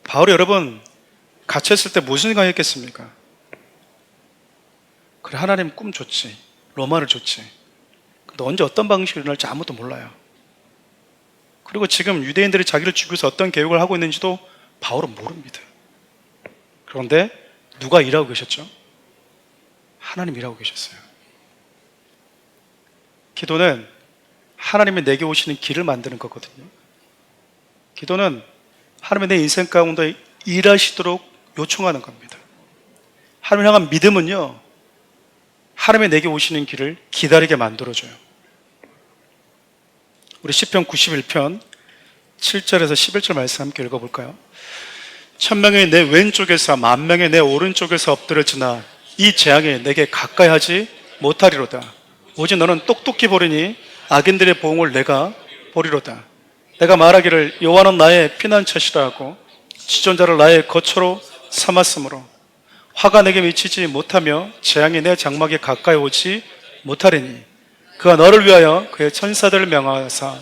바울이 여러분 갇혔을 때 무슨 생각했겠습니까? 그래, 하나님 꿈 줬지, 로마를 줬지. 근데 언제 어떤 방식으로 일어날지 아무도 몰라요. 그리고 지금 유대인들이 자기를 죽이기 위해서 어떤 계획을 하고 있는지도 바울은 모릅니다. 그런데 누가 일하고 계셨죠? 하나님 일하고 계셨어요. 기도는 하나님이 내게 오시는 길을 만드는 거거든요. 기도는 하나님이 내 인생 가운데 일하시도록 요청하는 겁니다. 하나님을 향한 믿음은요, 하나님이 내게 오시는 길을 기다리게 만들어줘요. 우리 시편 91편 7절에서 11절 말씀 함께 읽어볼까요? 천명이 내 왼쪽에서 만명이 내 오른쪽에서 엎드려지나 이 재앙이 내게 가까이 하지 못하리로다. 오직 너는 똑똑히 보리니 악인들의 보응을 내가 보리로다. 내가 말하기를 여호와는 나의 피난처시라 하고 지존자를 나의 거처로 삼았으므로 화가 내게 미치지 못하며 재앙이 내 장막에 가까이 오지 못하리니 그가 너를 위하여 그의 천사들을 명하사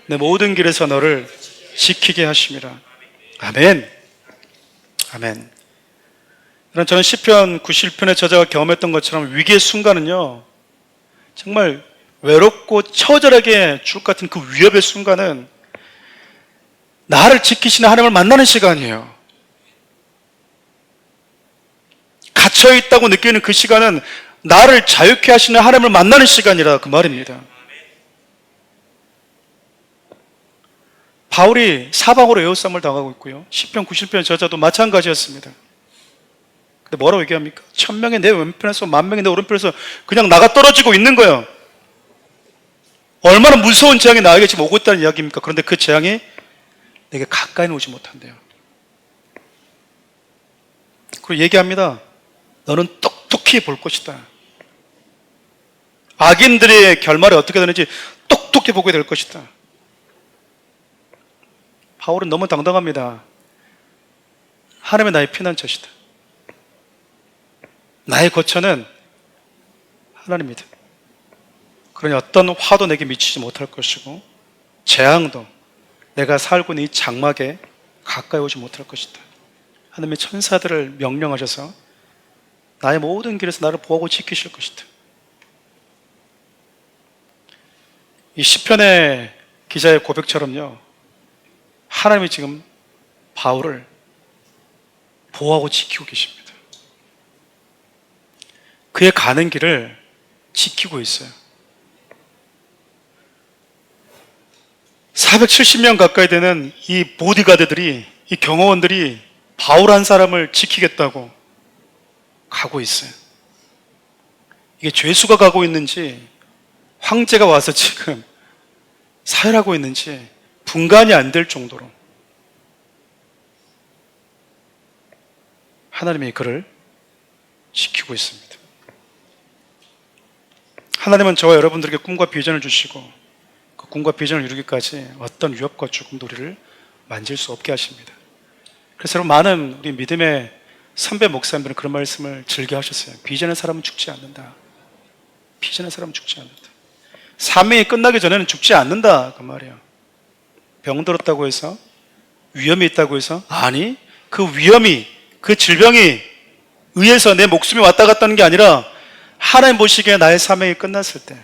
내 모든 길에서 너를 지키게 하심이라. 아멘. 아멘. 저는 시편 91편의 저자가 경험했던 것처럼 위기의 순간은요, 정말 외롭고 처절하게 죽을 것 같은 그 위협의 순간은 나를 지키시는 하나님을 만나는 시간이에요. 갇혀있다고 느끼는 그 시간은 나를 자유케 하시는 하나님을 만나는 시간이라 그 말입니다. 바울이 사방으로 에워싸움을 당하고 있고요, 시편 90편 저자도 마찬가지였습니다. 근데 뭐라고 얘기합니까? 천명이 내 왼편에서 만명이 내 오른편에서 그냥 나가 떨어지고 있는 거예요. 얼마나 무서운 재앙이 나에게 지금 오고 있다는 이야기입니까? 그런데 그 재앙이 내게 가까이 오지 못한대요. 그리고 얘기합니다. 너는 똑똑히 볼 것이다. 악인들의 결말이 어떻게 되는지 똑똑히 보게 될 것이다. 바울은 너무 당당합니다. 하나님의 나의 피난처시다. 나의 거처는 하나님이다. 그러니 어떤 화도 내게 미치지 못할 것이고 재앙도 내가 살고 있는 이 장막에 가까이 오지 못할 것이다. 하나님의 천사들을 명령하셔서 나의 모든 길에서 나를 보호하고 지키실 것이다. 이 시편의 기자의 고백처럼요, 하나님이 지금 바울을 보호하고 지키고 계십니다. 그의 가는 길을 지키고 있어요. 470명 가까이 되는 이 보디가드들이, 이 경호원들이 바울 한 사람을 지키겠다고 가고 있어요. 이게 죄수가 가고 있는지 황제가 와서 지금 사열하고 있는지 분간이 안 될 정도로 하나님이 그를 지키고 있습니다. 하나님은 저와 여러분들에게 꿈과 비전을 주시고 그 꿈과 비전을 이루기까지 어떤 위협과 죽음도 우리를 만질 수 없게 하십니다. 그래서 여러분, 많은 우리 믿음의 선배 목사님들은 그런 말씀을 즐겨 하셨어요. 비전의 사람은 죽지 않는다. 비전의 사람은 죽지 않는다. 사명이 끝나기 전에는 죽지 않는다, 그 말이에요. 병들었다고 해서, 위험이 있다고 해서, 아니, 그 위험이, 그 질병이 의해서 내 목숨이 왔다 갔다 하는 게 아니라 하나님 보시기에 나의 사명이 끝났을 때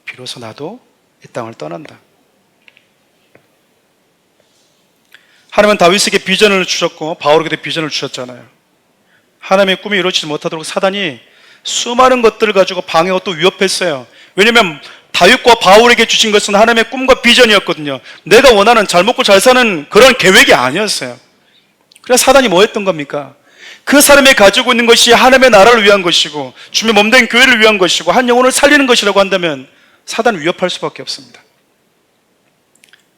비로소 나도 이 땅을 떠난다. 하나님은 다윗에게 비전을 주셨고 바울에게도 비전을 주셨잖아요. 하나님의 꿈이 이루어지지 못하도록 사단이 수많은 것들을 가지고 방해하고 또 위협했어요. 왜냐하면 다윗과 바울에게 주신 것은 하나님의 꿈과 비전이었거든요. 내가 원하는 잘 먹고 잘 사는 그런 계획이 아니었어요. 그래서 사단이 뭐 했던 겁니까? 그 사람이 가지고 있는 것이 하나님의 나라를 위한 것이고 주님의 몸된 교회를 위한 것이고 한 영혼을 살리는 것이라고 한다면 사단을 위협할 수밖에 없습니다.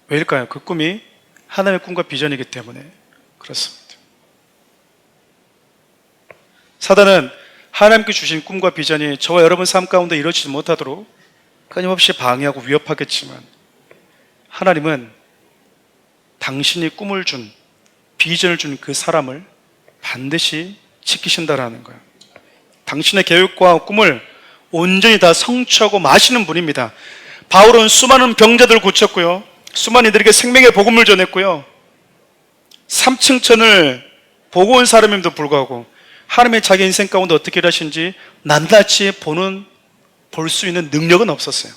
왜일까요? 그 꿈이 하나님의 꿈과 비전이기 때문에 그렇습니다. 사단은 하나님께 주신 꿈과 비전이 저와 여러분 삶 가운데 이루어지지 못하도록 끊임없이 방해하고 위협하겠지만 하나님은 당신이 꿈을 준, 비전을 준 그 사람을 반드시 지키신다라는 거예요. 당신의 계획과 꿈을 온전히 다 성취하고 마시는 분입니다. 바울은 수많은 병자들을 고쳤고요, 수많은 이들에게 생명의 복음을 전했고요. 3층 천을 보고 온 사람임에도 불구하고 하나님의 자기 인생 가운데 어떻게 일하신지 낱낱이 볼 수 있는 능력은 없었어요.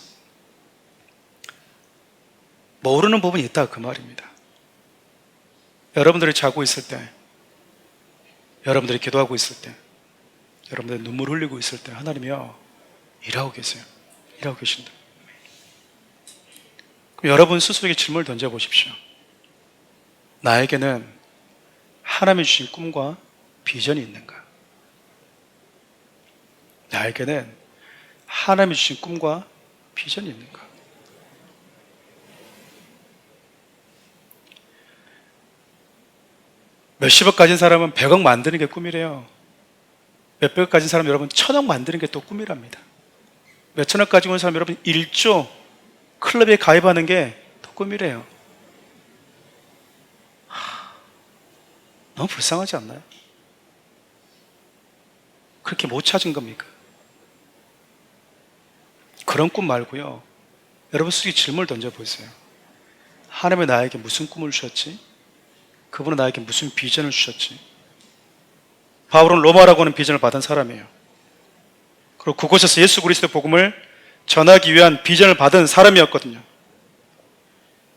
모르는 부분이 있다 그 말입니다. 여러분들이 자고 있을 때, 여러분들이 기도하고 있을 때, 여러분들이 눈물 흘리고 있을 때 하나님이요 일하고 계세요. 일하고 계신다. 그럼 여러분 스스로에게 질문을 던져보십시오. 나에게는 하나님이 주신 꿈과 비전이 있는가? 나에게는 하나님이 주신 꿈과 비전이 있는가? 몇십억 가진 사람은 100억 만드는 게 꿈이래요. 몇백억 가진 사람 여러분 1000억 만드는 게 또 꿈이랍니다. 몇천억 가지고 있는 사람 여러분 1조 클럽에 가입하는 게 또 꿈이래요. 너무 불쌍하지 않나요? 그렇게 못 찾은 겁니까? 그런 꿈 말고요. 여러분 스스로 질문을 던져보세요. 하나님은 나에게 무슨 꿈을 주셨지? 그분은 나에게 무슨 비전을 주셨지? 바울은 로마라고 하는 비전을 받은 사람이에요. 그리고 그곳에서 예수 그리스도의 복음을 전하기 위한 비전을 받은 사람이었거든요.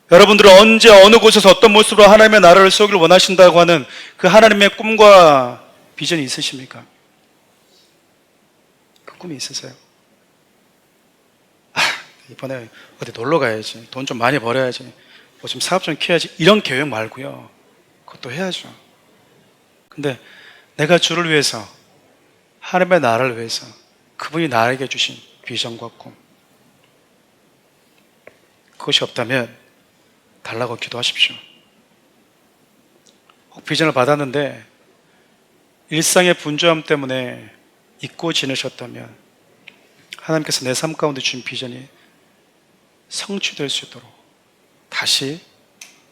여러분들은 언제 어느 곳에서 어떤 모습으로 하나님의 나라를 세우기를 원하신다고 하는 그 하나님의 꿈과 비전이 있으십니까? 그 꿈이 있으세요? 이번에 어디 놀러 가야지, 돈 좀 많이 벌어야지, 뭐 좀 사업 좀 키워야지, 이런 계획 말고요. 그것도 해야죠. 근데 내가 주를 위해서, 하나님의 나라를 위해서 그분이 나에게 주신 비전과 꿈, 그것이 없다면 달라고 기도하십시오. 혹 비전을 받았는데 일상의 분주함 때문에 잊고 지내셨다면 하나님께서 내 삶 가운데 주신 비전이 성취될 수 있도록 다시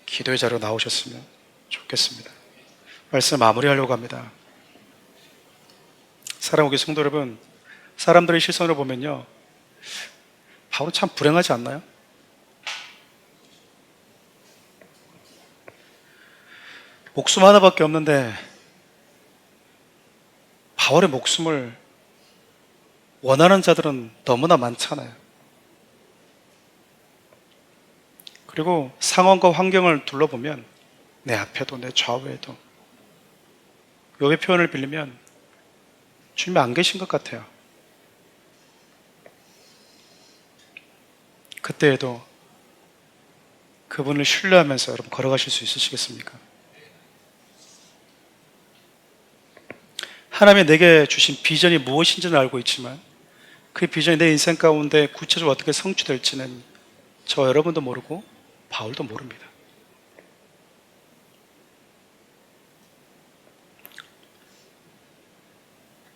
기도의 자리로 나오셨으면 좋겠습니다. 말씀 마무리하려고 합니다. 사랑하는 성도 여러분, 사람들의 시선으로 보면요, 바울은 참 불행하지 않나요? 목숨 하나밖에 없는데 바울의 목숨을 원하는 자들은 너무나 많잖아요. 그리고 상황과 환경을 둘러보면 내 앞에도 내 좌우에도, 욥의 표현을 빌리면 주님이 안 계신 것 같아요. 그때에도 그분을 신뢰하면서 여러분 걸어가실 수 있으시겠습니까? 하나님이 내게 주신 비전이 무엇인지는 알고 있지만 그 비전이 내 인생 가운데 구체적으로 어떻게 성취될지는 저 여러분도 모르고 바울도 모릅니다.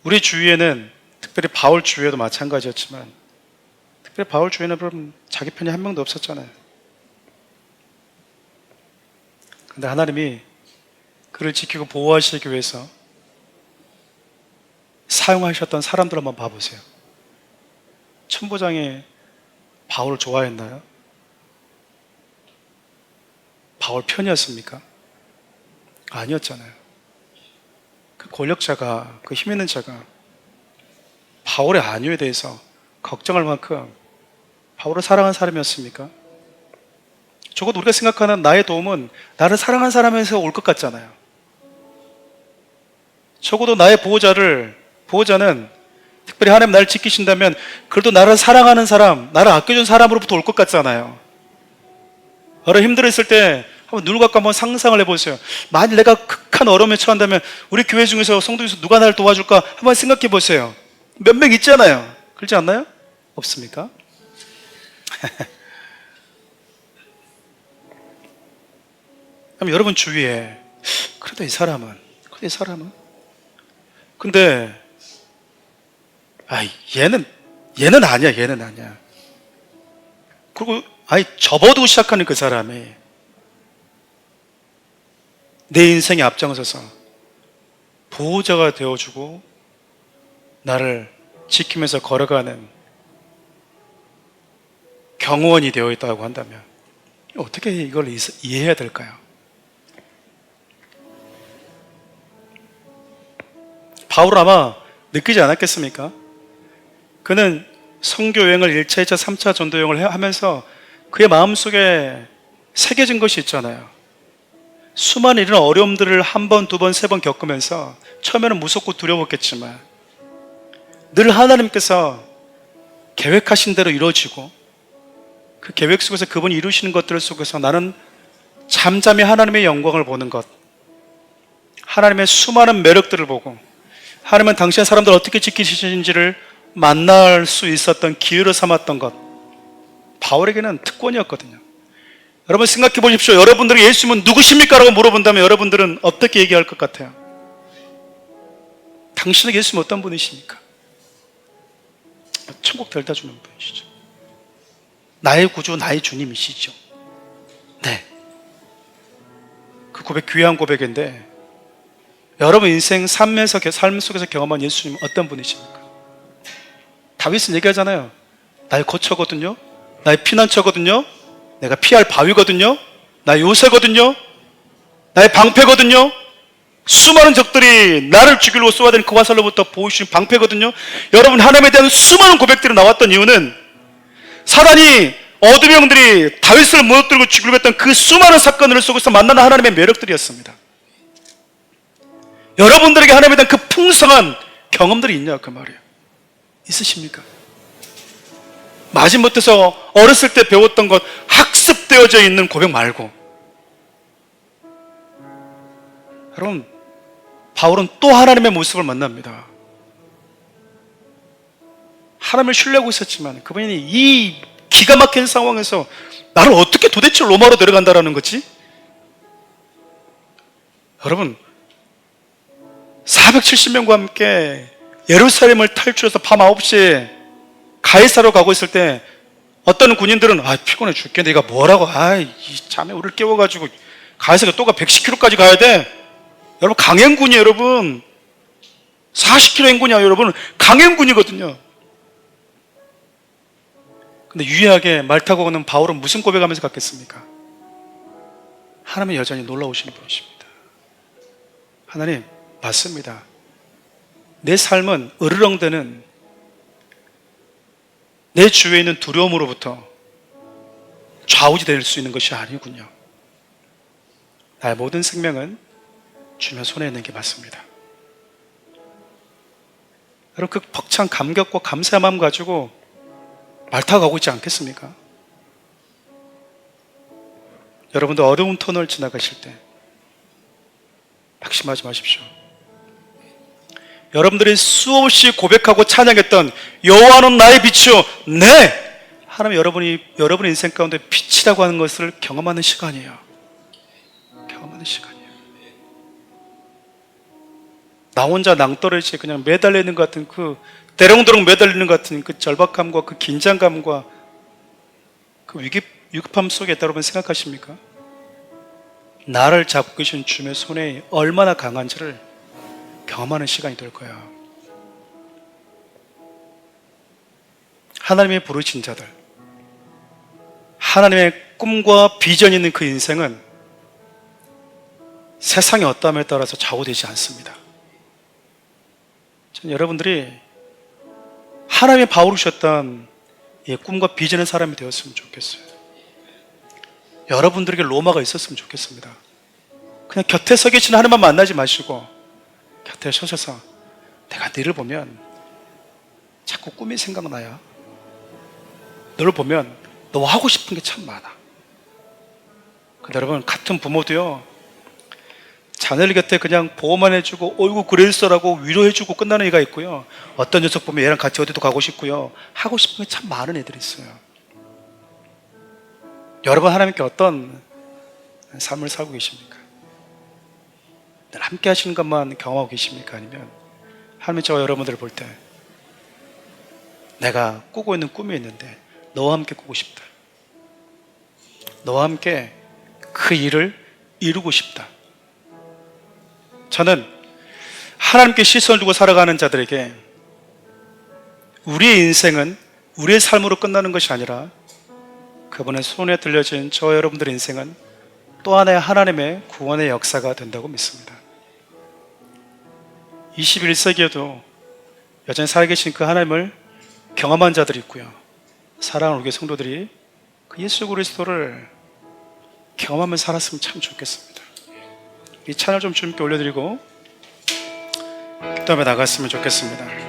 우리 주위에는, 특별히 바울 주위에도 마찬가지였지만, 특별히 바울 주위에는 그럼 자기 편이 한 명도 없었잖아요. 그런데 하나님이 그를 지키고 보호하시기 위해서 사용하셨던 사람들 한번 봐보세요. 천부장이 바울을 좋아했나요? 바울 편이었습니까? 아니었잖아요. 그 권력자가, 그 힘 있는 자가 바울의 안위에 대해서 걱정할 만큼 바울을 사랑한 사람이었습니까? 적어도 우리가 생각하는 나의 도움은 나를 사랑한 사람에서 올 것 같잖아요. 적어도 나의 보호자는 특별히 하나님 나를 지키신다면 그래도 나를 사랑하는 사람, 나를 아껴준 사람으로부터 올 것 같잖아요. 여러 힘들었을 때 한번 눈을 감고 한번 상상을 해보세요. 만일 내가 극한 어려움에 처한다면 우리 교회 중에서 성도 중에서 누가 나를 도와줄까 한번 생각해 보세요. 몇 명 있잖아요. 그렇지 않나요? 없습니까? 그럼 여러분 주위에 그래도 이 사람은 근데 얘는 아니야. 그리고 접어두고 시작하는 그 사람이 내 인생에 앞장서서 보호자가 되어주고 나를 지키면서 걸어가는 경호원이 되어 있다고 한다면 어떻게 이걸 이해해야 될까요? 바울은 아마 느끼지 않았겠습니까? 그는 선교 여행을 1차, 2차, 3차 전도 여행을 하면서 그의 마음속에 새겨진 것이 있잖아요. 수많은 이런 어려움들을 한 번, 두 번, 세 번 겪으면서 처음에는 무섭고 두려웠겠지만 늘 하나님께서 계획하신 대로 이루어지고 그 계획 속에서 그분이 이루시는 것들 속에서 나는 잠잠히 하나님의 영광을 보는 것, 하나님의 수많은 매력들을 보고 하나님은 당신의 사람들 어떻게 지키시는지를 만날 수 있었던 기회로 삼았던 것, 바울에게는 특권이었거든요. 여러분 생각해 보십시오. 여러분들이 예수님은 누구십니까? 라고 물어본다면 여러분들은 어떻게 얘기할 것 같아요? 당신에게 예수님은 어떤 분이십니까? 천국 데려다 주는 분이시죠. 나의 구주, 나의 주님이시죠. 네. 그 고백 귀한 고백인데 여러분 인생 삶 속에서 경험한 예수님은 어떤 분이십니까? 다윗은 얘기하잖아요. 나의 거처거든요. 나의 피난처거든요. 내가 피할 바위거든요. 나의 요새거든요. 나의 방패거든요. 수많은 적들이 나를 죽이려고 쏘아대는 그 화살로부터 보호주신 방패거든요. 여러분 하나님에 대한 수많은 고백들이 나왔던 이유는 사단이 어둠의 영들이 다윗을 무너뜨리고 죽이려고 했던 그 수많은 사건을 속에서 만나는 하나님의 매력들이었습니다. 여러분들에게 하나님에 대한 그 풍성한 경험들이 있냐 그 말이에요. 있으십니까? 마지못해서 어렸을 때 배웠던 것 학습되어져 있는 고백 말고 여러분 바울은 또 하나님의 모습을 만납니다. 하나님을 신뢰하고 있었지만 그분이 이 기가 막힌 상황에서 나를 어떻게 도대체 로마로 데려간다라는 거지? 여러분 470명과 함께 예루살렘을 탈출해서 밤 9시에 가이사로 가고 있을 때 어떤 군인들은 피곤해 죽겠네 네가 뭐라고 이 자매 우리를 깨워가지고 가이사가 또가 110km까지 가야 돼. 여러분 강행군이에요. 여러분 40km 행군이야. 여러분 강행군이거든요. 근데 유일하게 말 타고 가는 바울은 무슨 고백하면서 갔겠습니까? 하나님은 여전히 놀라우신 분이십니다. 하나님 맞습니다. 내 삶은 으르렁대는 내 주위에 있는 두려움으로부터 좌우지될 수 있는 것이 아니군요. 나의 모든 생명은 주님의 손에 있는 게 맞습니다. 여러분 그 벅찬 감격과 감사의 마음 가지고 말 타고 가고 있지 않겠습니까? 여러분도 어려운 터널 지나가실 때 낙심하지 마십시오. 여러분들이 수없이 고백하고 찬양했던 여호와는 나의 빛이요 네! 하나님 여러분의 인생 가운데 빛이라고 하는 것을 경험하는 시간이에요. 경험하는 시간이에요. 나 혼자 낭떠러지에 그냥 매달리는 것 같은 그 대롱대롱 매달리는 것 같은 그 절박함과 그 긴장감과 그 위급함 속에 여러분 생각하십니까? 나를 잡고 계신 주님의 손에 얼마나 강한지를 경험하는 시간이 될 거야. 하나님의 부르신 자들, 하나님의 꿈과 비전이 있는 그 인생은 세상의 어떠함에 따라서 좌우되지 않습니다. 전 여러분들이 하나님의 바우르셨던 이 꿈과 비전의 사람이 되었으면 좋겠어요. 여러분들에게 로마가 있었으면 좋겠습니다. 그냥 곁에 서 계신 하나님만 만나지 마시고 곁에 서셔서 내가 너를 보면 자꾸 꿈이 생각나야. 너를 보면 너 하고 싶은 게 참 많아. 근데 여러분 같은 부모도요 자녀들 곁에 그냥 보호만 해주고 어이구 그랬어라고 위로해주고 끝나는 애가 있고요, 어떤 녀석 보면 얘랑 같이 어디도 가고 싶고요 하고 싶은 게 참 많은 애들이 있어요. 여러분 하나님께 어떤 삶을 살고 계십니까? 늘 함께 하시는 것만 경험하고 계십니까? 아니면 하나님이 저와 여러분들을 볼 때 내가 꾸고 있는 꿈이 있는데 너와 함께 꾸고 싶다, 너와 함께 그 일을 이루고 싶다. 저는 하나님께 시선을 두고 살아가는 자들에게 우리의 인생은 우리의 삶으로 끝나는 것이 아니라 그분의 손에 들려진 저 여러분들의 인생은 또 하나의 하나님의 구원의 역사가 된다고 믿습니다. 21세기에도 여전히 살아계신 그 하나님을 경험한 자들이 있고요, 사랑하는 우리 성도들이 그 예수 그리스도를 경험하며 살았으면 참 좋겠습니다. 이 찬을 좀 주님께 올려드리고 그 다음에 나갔으면 좋겠습니다.